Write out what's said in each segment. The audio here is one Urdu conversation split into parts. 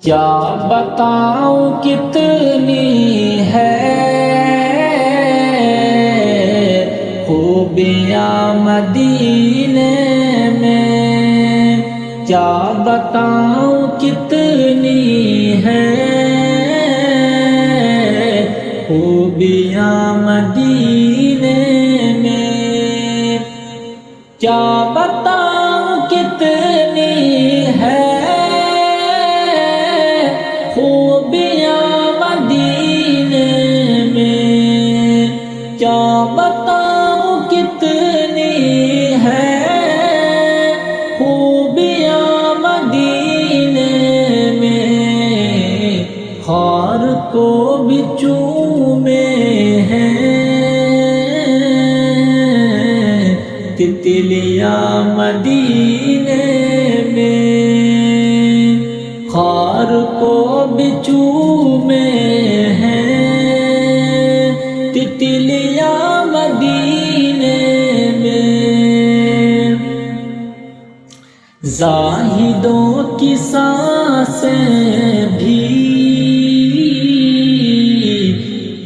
کیا بتاؤں کتنی ہے خوبیاں مدینے میں، کیا بتاؤں کتنی ہے خوبیاں مدینے میں، کیا بتاؤں کتنی ہے خوبیاں مدینے میں، کیا بتاؤں کتنی ہے خوبیاں مدینے میں، خار کو بھی چومے ہیں تتلیاں مدینے میں، خار کو بھی چومے ہیں تتلیاں مدینے میں، زاہدوں کی سانسیں بھی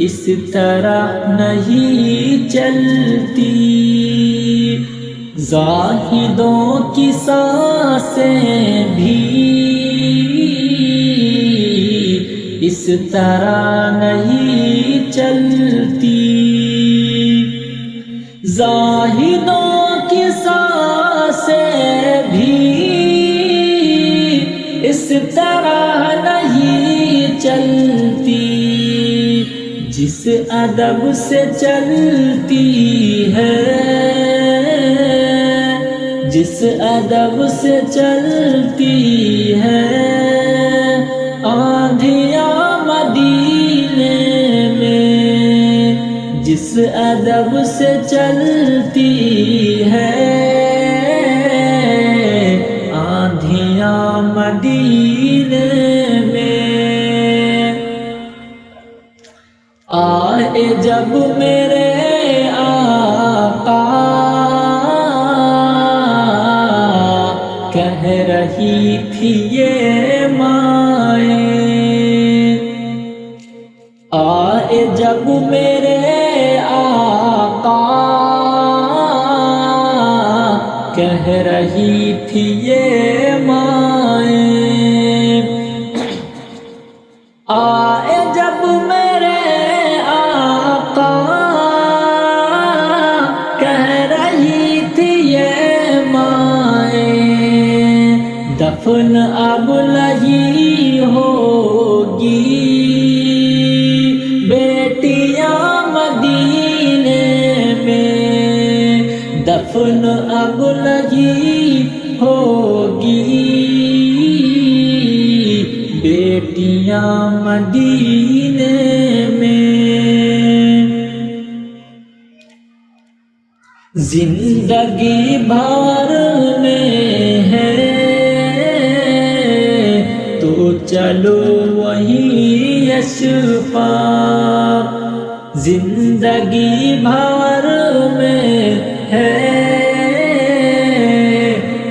اس طرح نہیں چلتی، زاہدوں کی سانسیں بھی اس طرح نہیں چلتی، زاہدوں کی سانسیں بھی اس طرح نہیں چلتی، جس ادب سے چلتی ہے، جس ادب سے چلتی ہے آندھیاں مدینے میں، جس ادب سے چلتی ہے آندھیاں مدینے میں، آئے جب میرے آقا کہہ رہی تھی یہ مائیں، آئے جب میرے آقا کہہ رہی تھی یہ مائیں، آئے جب میرے آقا کہہ رہی تھی یہ مائیں، دفن اب نہیں ہوگی بیٹیاں مدینے میں، دفن اب نہیں ہوگی بیٹیاں مدینے میں، زندگی بھر میں ہے تو چلو وہیں اشفاق، زندگی بھر میں ہے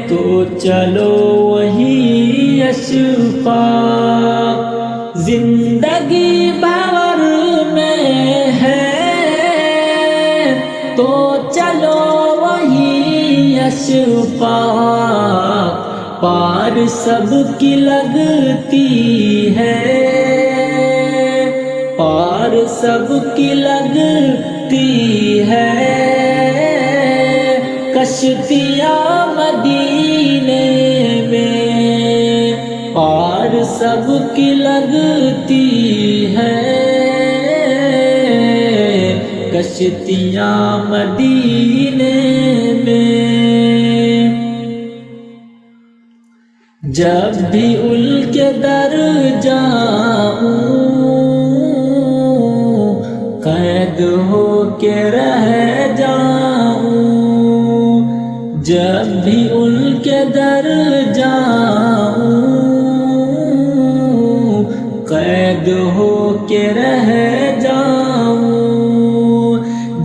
تو چلو وہیں اشفاق، زندگی بھر میں ہے تو چلو وہیں اشفاق، پار سب کی لگتی ہے، پار سب کی لگتی ہے کشتیاں مدینے میں، پار سب کی لگتی ہے کشتیاں مدینے میں، جب بھی ان کے در جاؤں قید ہو کے رہ جاؤں، جب بھی ان کے در جاؤں قید ہو کے رہ جاؤں،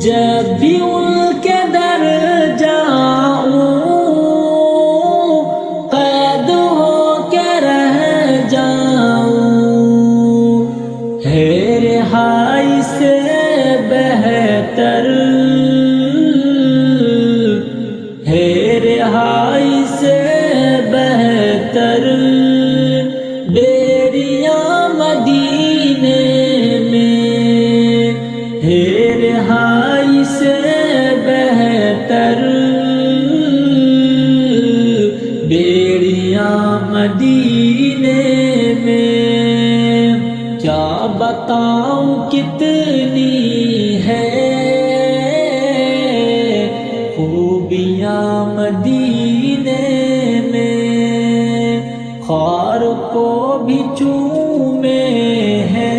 جب بھی ان کے در جاؤں قید ہو کے رہ جاؤں، میں کیا بتاؤں کتنی ہے خوبیاں مدینے میں، خار کو بھی چومے ہیں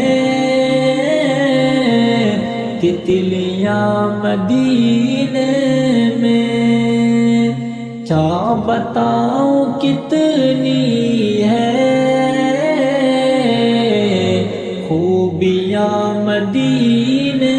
تتلیاں مدینے میں، کیا بتاؤں کتنی ہے خوبیاں مدینے